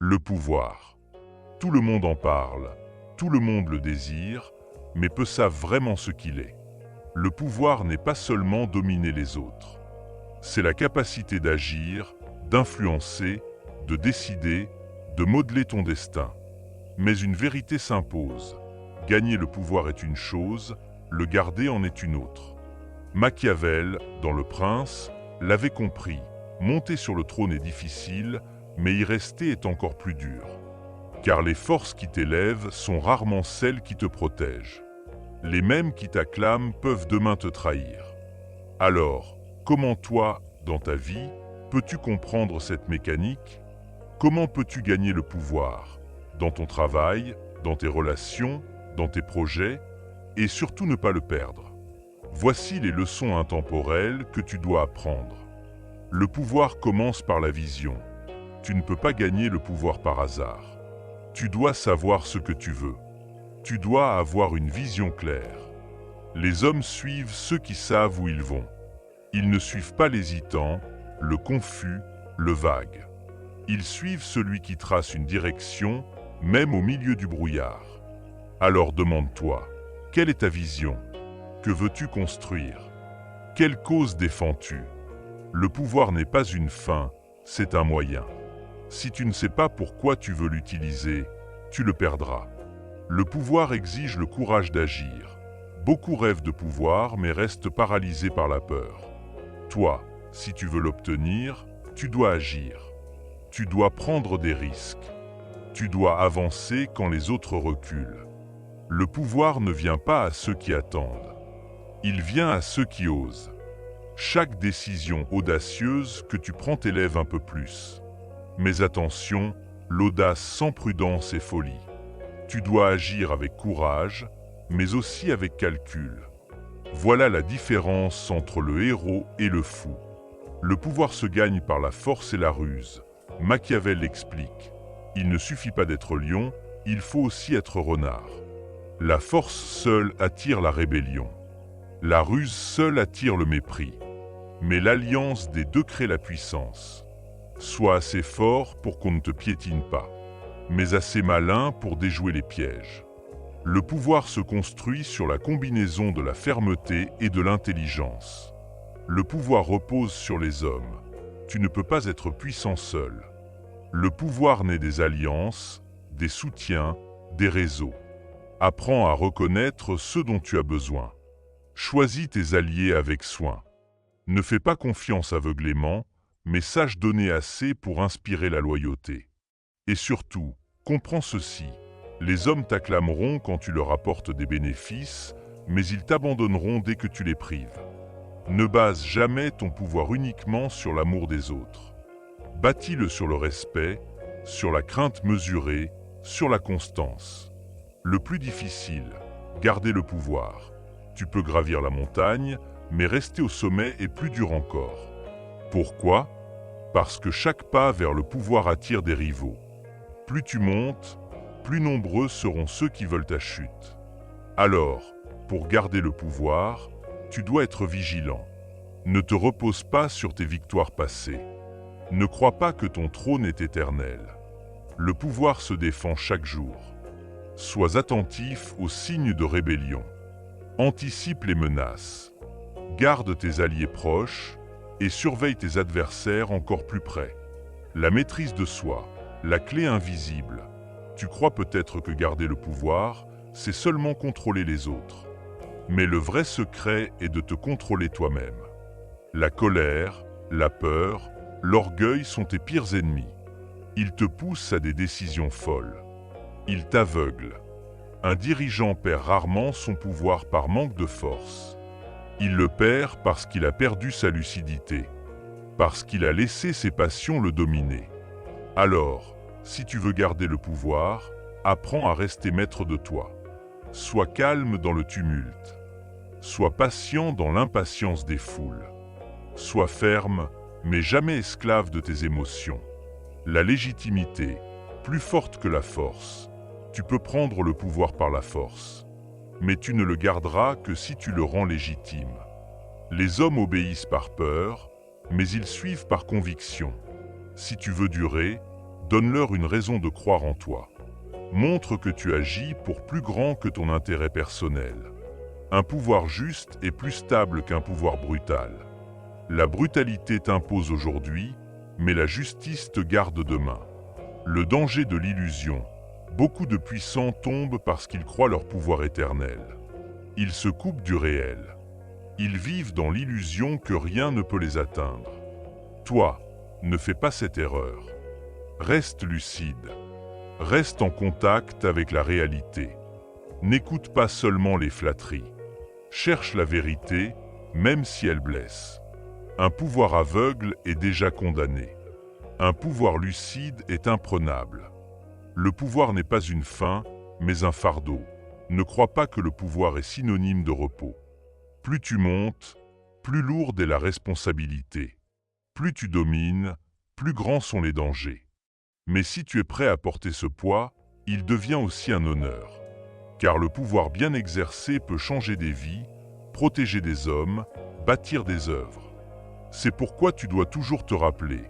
Le pouvoir. Tout le monde en parle, tout le monde le désire, mais peu savent vraiment ce qu'il est. Le pouvoir n'est pas seulement dominer les autres. C'est la capacité d'agir, d'influencer, de décider, de modeler ton destin. Mais une vérité s'impose. Gagner le pouvoir est une chose, le garder en est une autre. Machiavel, dans Le Prince, l'avait compris. Monter sur le trône est difficile, mais y rester est encore plus dur. Car les forces qui t'élèvent sont rarement celles qui te protègent. Les mêmes qui t'acclament peuvent demain te trahir. Alors, comment toi, dans ta vie, peux-tu comprendre cette mécanique? Comment peux-tu gagner le pouvoir? Dans ton travail, dans tes relations, dans tes projets, et surtout ne pas le perdre. Voici les leçons intemporelles que tu dois apprendre. Le pouvoir commence par la vision. Tu ne peux pas gagner le pouvoir par hasard. Tu dois savoir ce que tu veux. Tu dois avoir une vision claire. Les hommes suivent ceux qui savent où ils vont. Ils ne suivent pas l'hésitant, le confus, le vague. Ils suivent celui qui trace une direction, même au milieu du brouillard. Alors demande-toi, quelle est ta vision? Que veux-tu construire? Quelle cause défends-tu? Le pouvoir n'est pas une fin, c'est un moyen. Si tu ne sais pas pourquoi tu veux l'utiliser, tu le perdras. Le pouvoir exige le courage d'agir. Beaucoup rêvent de pouvoir mais restent paralysés par la peur. Toi, si tu veux l'obtenir, tu dois agir. Tu dois prendre des risques. Tu dois avancer quand les autres reculent. Le pouvoir ne vient pas à ceux qui attendent. Il vient à ceux qui osent. Chaque décision audacieuse que tu prends t'élève un peu plus. Mais attention, l'audace sans prudence est folie. Tu dois agir avec courage, mais aussi avec calcul. Voilà la différence entre le héros et le fou. Le pouvoir se gagne par la force et la ruse. Machiavel l'explique. Il ne suffit pas d'être lion, il faut aussi être renard. La force seule attire la rébellion. La ruse seule attire le mépris. Mais l'alliance des deux crée la puissance. Sois assez fort pour qu'on ne te piétine pas, mais assez malin pour déjouer les pièges. Le pouvoir se construit sur la combinaison de la fermeté et de l'intelligence. Le pouvoir repose sur les hommes. Tu ne peux pas être puissant seul. Le pouvoir naît des alliances, des soutiens, des réseaux. Apprends à reconnaître ce dont tu as besoin. Choisis tes alliés avec soin. Ne fais pas confiance aveuglément, mais sache donner assez pour inspirer la loyauté. Et surtout, comprends ceci. Les hommes t'acclameront quand tu leur apportes des bénéfices, mais ils t'abandonneront dès que tu les prives. Ne base jamais ton pouvoir uniquement sur l'amour des autres. Bâtis-le sur le respect, sur la crainte mesurée, sur la constance. Le plus difficile, garder le pouvoir. Tu peux gravir la montagne, mais rester au sommet est plus dur encore. Pourquoi? Parce que chaque pas vers le pouvoir attire des rivaux. Plus tu montes, plus nombreux seront ceux qui veulent ta chute. Alors, pour garder le pouvoir, tu dois être vigilant. Ne te repose pas sur tes victoires passées. Ne crois pas que ton trône est éternel. Le pouvoir se défend chaque jour. Sois attentif aux signes de rébellion. Anticipe les menaces. Garde tes alliés proches et surveille tes adversaires encore plus près. La maîtrise de soi, la clé invisible. Tu crois peut-être que garder le pouvoir, c'est seulement contrôler les autres. Mais le vrai secret est de te contrôler toi-même. La colère, la peur, l'orgueil sont tes pires ennemis. Ils te poussent à des décisions folles. Ils t'aveuglent. Un dirigeant perd rarement son pouvoir par manque de force. Il le perd parce qu'il a perdu sa lucidité, parce qu'il a laissé ses passions le dominer. Alors, si tu veux garder le pouvoir, apprends à rester maître de toi. Sois calme dans le tumulte. Sois patient dans l'impatience des foules. Sois ferme, mais jamais esclave de tes émotions. La légitimité, plus forte que la force. Tu peux prendre le pouvoir par la force, mais tu ne le garderas que si tu le rends légitime. Les hommes obéissent par peur, mais ils suivent par conviction. Si tu veux durer, Donne-leur une raison de croire en toi. Montre que tu agis pour plus grand que ton intérêt personnel. Un pouvoir juste est plus stable qu'un pouvoir brutal. La brutalité t'impose aujourd'hui, mais la justice te garde demain. Le danger de l'illusion. Beaucoup de puissants tombent parce qu'ils croient leur pouvoir éternel. Ils se coupent du réel. Ils vivent dans l'illusion que rien ne peut les atteindre. Toi, ne fais pas cette erreur. Reste lucide. Reste en contact avec la réalité. N'écoute pas seulement les flatteries. Cherche la vérité, même si elle blesse. Un pouvoir aveugle est déjà condamné. Un pouvoir lucide est imprenable. Le pouvoir n'est pas une fin, mais un fardeau. Ne crois pas que le pouvoir est synonyme de repos. Plus tu montes, plus lourde est la responsabilité. Plus tu domines, plus grands sont les dangers. Mais si tu es prêt à porter ce poids, il devient aussi un honneur. Car le pouvoir bien exercé peut changer des vies, protéger des hommes, bâtir des œuvres. C'est pourquoi tu dois toujours te rappeler.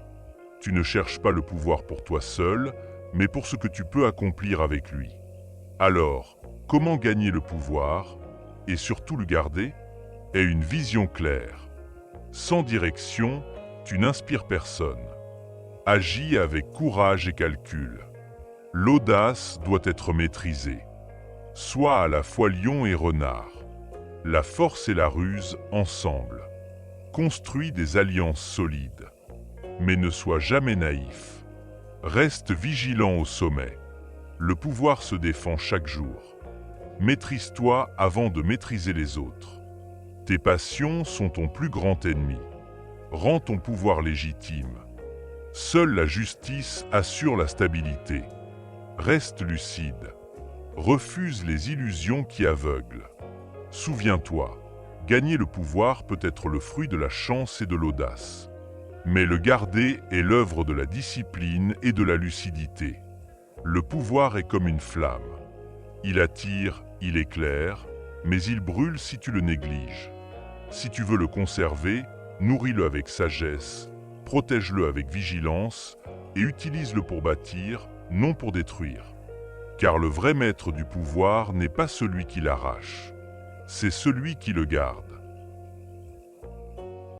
Tu ne cherches pas le pouvoir pour toi seul, mais pour ce que tu peux accomplir avec lui. Alors, comment gagner le pouvoir, et surtout le garder? Aie une vision claire. Sans direction, tu n'inspires personne. Agis avec courage et calcul. L'audace doit être maîtrisée. Sois à la fois lion et renard. La force et la ruse ensemble. Construis des alliances solides. Mais ne sois jamais naïf. Reste vigilant au sommet. Le pouvoir se défend chaque jour. Maîtrise-toi avant de maîtriser les autres. Tes passions sont ton plus grand ennemi. Rends ton pouvoir légitime. Seule la justice assure la stabilité. Reste lucide. Refuse les illusions qui aveuglent. Souviens-toi, gagner le pouvoir peut être le fruit de la chance et de l'audace. Mais le garder est l'œuvre de la discipline et de la lucidité. Le pouvoir est comme une flamme. Il attire, il éclaire, mais il brûle si tu le négliges. Si tu veux le conserver, nourris-le avec sagesse, protège-le avec vigilance et utilise-le pour bâtir, non pour détruire. Car le vrai maître du pouvoir n'est pas celui qui l'arrache, c'est celui qui le garde.